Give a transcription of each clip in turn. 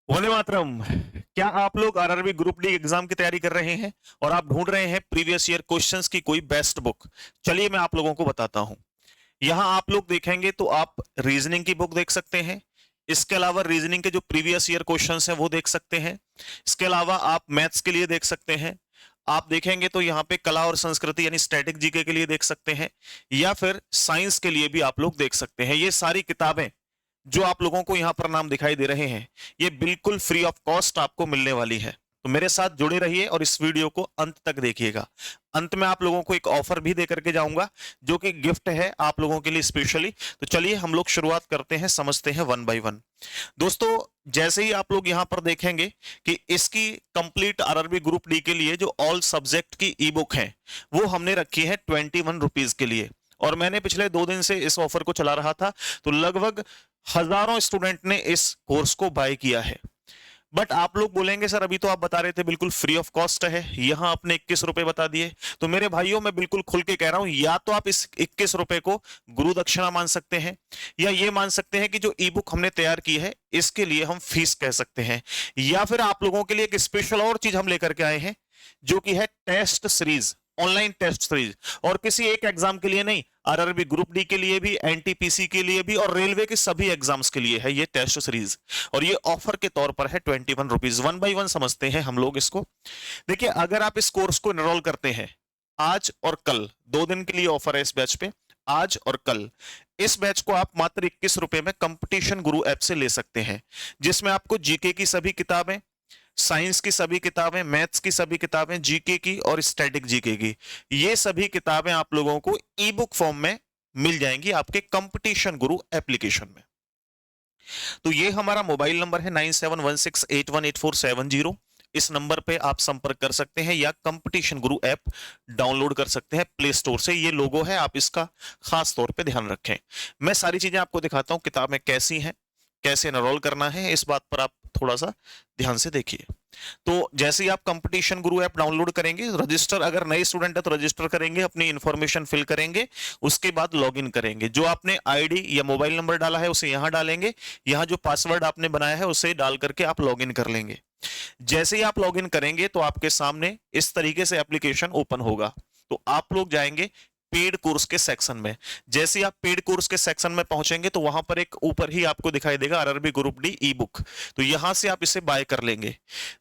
वंदे मातरम। क्या आप लोग आरआरबी ग्रुप डी एग्जाम की तैयारी कर रहे हैं और आप ढूंढ रहे हैं प्रीवियस ईयर क्वेश्चंस की कोई बेस्ट बुक? चलिए मैं आप लोगों को बताता हूं। यहां आप लोग देखेंगे तो आप रीजनिंग की बुक देख सकते हैं। इसके अलावा रीजनिंग के जो प्रीवियस ईयर क्वेश्चंस हैं वो देख सकते हैं। इसके अलावा आप मैथ्स के लिए देख सकते हैं। आप देखेंगे तो यहाँ पे कला और संस्कृति यानी स्टैटिक जीके के लिए देख सकते हैं, या फिर साइंस के लिए भी आप लोग देख सकते हैं। ये सारी किताबें जो आप लोगों को यहां पर नाम दिखाई दे रहे हैं, ये बिल्कुल फ्री ऑफ कॉस्ट आपको मिलने वाली है। तो मेरे साथ जुड़े रहिए और इस वीडियो को अंत तक देखिएगा। अंत में आप लोगों को एक ऑफर भी दे करके जाऊंगा, जो कि गिफ्ट है आप लोगों के लिए स्पेशली। तो चलिए हम लोग शुरुआत करते हैं, समझते हैं वन बाय वन। दोस्तों, जैसे ही आप लोग यहां पर देखेंगे कि इसकी कंप्लीट आरआरबी ग्रुप डी के लिए जो ऑल सब्जेक्ट की ई बुक है, वो हमने रखी है 21 रुपीज के लिए। और मैंने पिछले 2 दिन से इस ऑफर को चला रहा था, तो लगभग हजारों स्टूडेंट ने इस कोर्स को बाय किया है। बट आप लोग बोलेंगे सर अभी तो आप बता रहे थे बिल्कुल फ्री ऑफ कॉस्ट है, यहां आपने 21 रुपए बता दिए। तो मेरे भाइयों, मैं बिल्कुल खुल के कह रहा हूं, या तो आप इस 21 रुपए को गुरु दक्षिणा मान सकते हैं, या ये मान सकते हैं कि जो ई बुक हमने तैयार की है इसके लिए हम फीस कह सकते हैं। या फिर आप लोगों के लिए एक स्पेशल और चीज हम लेकर के आए हैं, जो कि है test series, online test series. और किसी एक एग्जाम के लिए नहीं, आरआरबी ग्रुप डी के लिए भी, एनटीपीसी के लिए भी, और रेलवे के सभी एग्जाम्स के लिए है ये टेस्ट सीरीज। और ये ऑफर के तौर पर है 21 रुपीज। वन बाई वन समझते हैं हम लोग इसको। देखिए, अगर आप इस कोर्स को एनरोल करते हैं आज और कल, 2 दिन के लिए ऑफर है इस बैच पे, आज और कल, इस बैच को आप मात्र 21 रुपए में कंपटीशन गुरु ऐप से ले सकते हैं, जिसमें आपको जीके की सभी किताबें, साइंस की सभी किताबें, मैथ्स की सभी किताबें, जीके की और स्टैटिक जीके की, ये सभी किताबें आप लोगों को ई बुक फॉर्म में मिल जाएंगी आपके कंपटीशन गुरु एप्लीकेशन में। तो ये हमारा मोबाइल नंबर है 9716818470। इस नंबर पे आप संपर्क कर सकते हैं, या कंपटीशन गुरु ऐप डाउनलोड कर सकते हैं प्ले स्टोर से। ये लोगो है, आप इसका खास तौर पे ध्यान रखें। मैं सारी चीजें आपको दिखाता हूं, किताबें कैसी हैं, कैसे एनरोल करना है, इस बात पर आप थोड़ा सा ध्यान से देखिए। तो जैसे ही आप कंपटीशन गुरु ऐप डाउनलोड करेंगे, रजिस्टर, अगर नए स्टूडेंट है तो रजिस्टर करेंगे, अपनी इंफॉर्मेशन फिल करेंगे, उसके बाद लॉगिन करेंगे। जो आपने आईडी या मोबाइल नंबर डाला है उसे यहां डालेंगे, यहां जो पासवर्ड आपने बनाया है उसे डाल करके आप लॉगिन कर लेंगे। जैसे ही आप लॉगिन करेंगे तो आपके सामने इस तरीके से एप्लीकेशन ओपन होगा। तो आप लोग जाएंगे पेड कोर्स के सेक्शन में। जैसे ही आप पेड कोर्स के सेक्शन में पहुंचेंगे तो वहां पर एक ऊपर ही आपको दिखाई देगा RRB group D E book, तो यहां से आप इसे बाय कर लेंगे।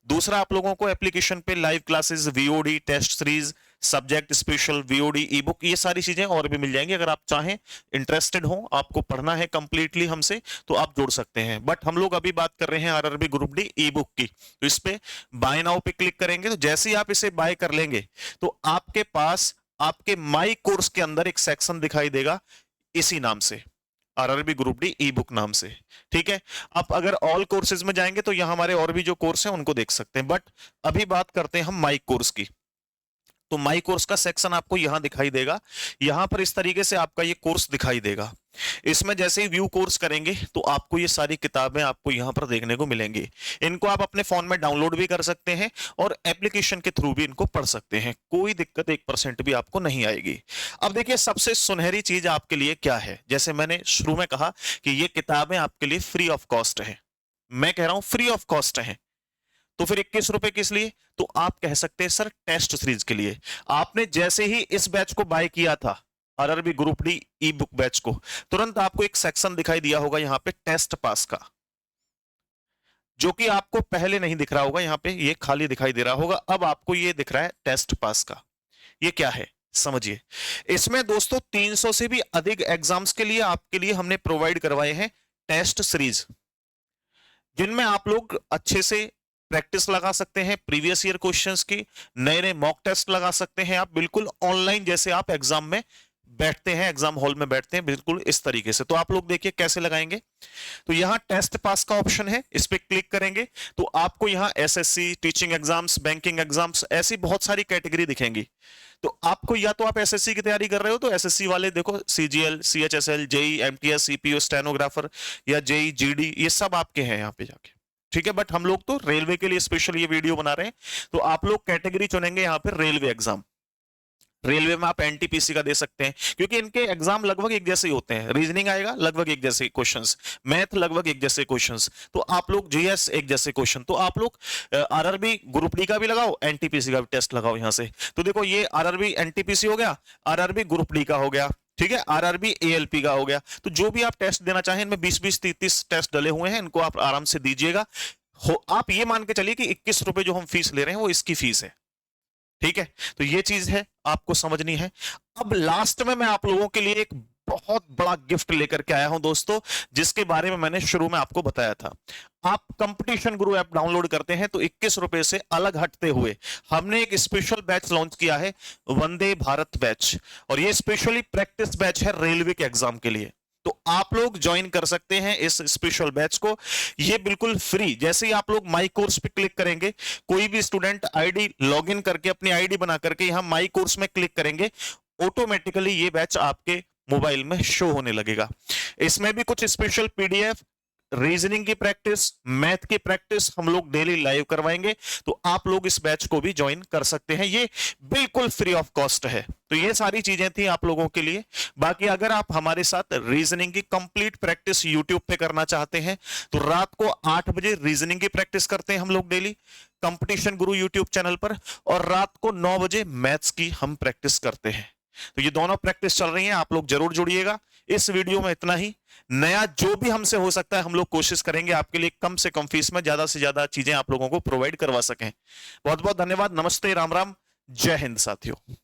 दूसरा, आप लोगों को एप्लीकेशन पे live classes, VOD, test series, subject special, VOD, ebook, ये सारी चीजें और भी मिल जाएंगी। अगर आप चाहें, इंटरेस्टेड हो, आपको पढ़ना है कंप्लीटली हमसे, तो आप जुड़ सकते हैं। बट हम लोग अभी बात कर रहे हैं RRB group D E book की। तो इस पे बाय नाउ पे क्लिक करेंगे, तो जैसे ही आप इसे बाय कर लेंगे तो आपके पास आपके माई कोर्स के अंदर एक सेक्शन दिखाई देगा इसी नाम से, RRB group D E book नाम से। ठीक है। आप अगर ऑल कोर्सेज में जाएंगे तो यहां हमारे और भी जो कोर्स हैं उनको देख सकते हैं, बट अभी बात करते हैं हम माई कोर्स की। तो माई कोर्स का सेक्शन आपको यहां दिखाई देगा। यहां पर इस तरीके से आपका ये कोर्स दिखाई देगा। इसमें जैसे ही व्यू कोर्स करेंगे तो आपको ये सारी किताबें आपको यहां पर देखने को मिलेंगी। इनको आप अपने फोन में डाउनलोड भी कर सकते हैं और एप्लीकेशन के थ्रू भी इनको पढ़ सकते हैं। कोई दिक्कत 1% भी आपको नहीं आएगी। अब देखिए, सबसे सुनहरी चीज आपके लिए क्या है। जैसे मैंने शुरू में कहा कि ये किताबें आपके लिए फ्री ऑफ कॉस्ट है। मैं कह रहा हूं फ्री ऑफ कॉस्ट है, तो फिर 21 रुपए किस लिए? तो आप कह सकते हैं सर टेस्ट सीरीज के लिए। आपने जैसे ही इस बैच को बाय किया था, RRB group D E book batch को, तुरंत आपको एक सेक्शन दिखाई दिया होगा यहां पे टेस्ट पास का, जो कि आपको पहले नहीं दिख रहा होगा। यहां पे ये खाली दिखाई दे रहा होगा, अब आपको ये दिख रहा है टेस्ट पास का। ये क्या है समझिए। इसमें दोस्तों 300 से भी अधिक एग्जाम्स के लिए आपके लिए हमने प्रोवाइड करवाए हैं टेस्ट सीरीज, जिनमें आप लोग अच्छे से प्रैक्टिस लगा सकते हैं प्रीवियस ईयर क्वेश्चंस की, नए नए मॉक टेस्ट लगा सकते हैं आप बिल्कुल ऑनलाइन, जैसे आप एग्जाम में बैठते हैं, एग्जाम हॉल में बैठते हैं, बिल्कुल इस तरीके से। तो आप लोग देखिए कैसे लगाएंगे। तो यहां टेस्ट पास का ऑप्शन है, इस पे क्लिक करेंगे तो आपको यहां SSC, teaching exams, banking exams, ऐसी बहुत सारी कैटेगरी दिखेंगी। तो आपको, या तो आप एसएससी की तैयारी कर रहे हो तो एसएससी वाले देखो, CGL, CHSL, JE, MTS, CPO, stenographer, या जेई, जीडी, ये सब आपके हैं यहाँ पे जाके। ठीक है। बट हम लोग तो रेलवे के लिए स्पेशल ये वीडियो बना रहे हैं, तो आप लोग कैटेगरी चुनेंगे यहाँ पे रेलवे एग्जाम। रेलवे में आप एनटीपीसी का दे सकते हैं, क्योंकि इनके एग्जाम लगभग एक जैसे ही होते हैं। रीजनिंग आएगा लगभग एक जैसे क्वेश्चंस, मैथ लगभग एक जैसे क्वेश्चंस, तो आप लोग जीएस एक जैसे क्वेश्चन, तो आप लोग आरआरबी ग्रुप डी का भी लगाओ, एनटीपीसी का भी टेस्ट लगाओ यहां से। तो देखो ये आरआरबी एनटीपीसी हो गया, आरआरबी ग्रुप डी का हो गया, ठीक है, आरआरबी एएलपी का हो गया। तो जो भी आप टेस्ट देना चाहें, इनमें 20-20 30 टेस्ट डले हुए हैं, इनको आप आराम से दीजिएगा। आप ये मान के चलिए कि 21 रुपए जो हम फीस ले रहे हैं वो इसकी फीस है, ठीक है। तो ये चीज है आपको समझनी है। अब लास्ट में मैं आप लोगों के लिए एक बहुत बड़ा गिफ्ट लेकर के आया हूं दोस्तों, जिसके बारे में मैंने शुरू में आपको बताया था। आप कंपटीशन गुरु ऐप डाउनलोड करते हैं तो 21 रुपए से अलग हटते हुए हमने एक स्पेशल बैच लॉन्च किया है, वंदे भारत बैच, और ये स्पेशली प्रैक्टिस बैच है रेलवे के एग्जाम के लिए। तो आप लोग ज्वाइन कर सकते हैं इस स्पेशल बैच को, ये बिल्कुल फ्री। जैसे ही आप लोग माई कोर्स पे क्लिक करेंगे, कोई भी स्टूडेंट आईडी लॉगिन करके अपनी आईडी बना करके यहां माई कोर्स में क्लिक करेंगे, ऑटोमेटिकली ये बैच आपके मोबाइल में शो होने लगेगा। इसमें भी कुछ स्पेशल पीडीएफ, रीजनिंग की प्रैक्टिस, मैथ की प्रैक्टिस हम लोग डेली लाइव करवाएंगे, तो आप लोग इस बैच को भी ज्वाइन कर सकते हैं, ये बिल्कुल फ्री ऑफ कॉस्ट है। तो ये सारी चीजें थी आप लोगों के लिए। बाकी अगर आप हमारे साथ रीजनिंग की कंप्लीट प्रैक्टिस यूट्यूब पे करना चाहते हैं तो रात को 8 बजे रीजनिंग की प्रैक्टिस करते हैं हम लोग डेली कंपटीशन गुरु यूट्यूब चैनल पर, और रात को 9 बजे मैथ्स की हम प्रैक्टिस करते हैं। तो ये दोनों प्रैक्टिस चल रही हैं, आप लोग जरूर जुड़िएगा। इस वीडियो में इतना ही। नया जो भी हमसे हो सकता है हम लोग कोशिश करेंगे आपके लिए कम से कम फीस में ज्यादा से ज्यादा चीजें आप लोगों को प्रोवाइड करवा सकें। बहुत बहुत धन्यवाद। नमस्ते, राम राम, जय हिंद साथियों।